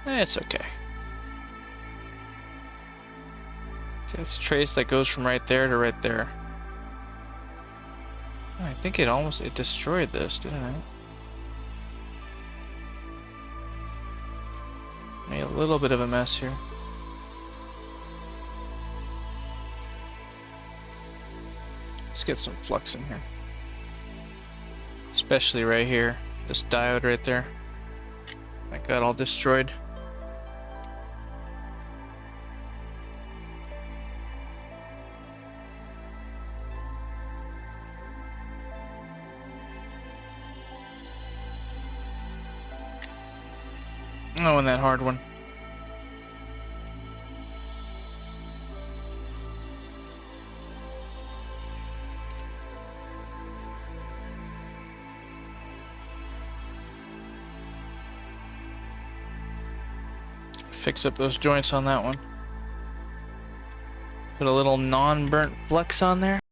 It's okay. It's a trace that goes from right there to right there. I think it destroyed this, didn't it? Made a little bit of a mess here. Let's get some flux in here. Especially right here. This diode right there. That got all destroyed. Oh, and that hard one. Fix up those joints on that one. Put a little non-burnt flux on there.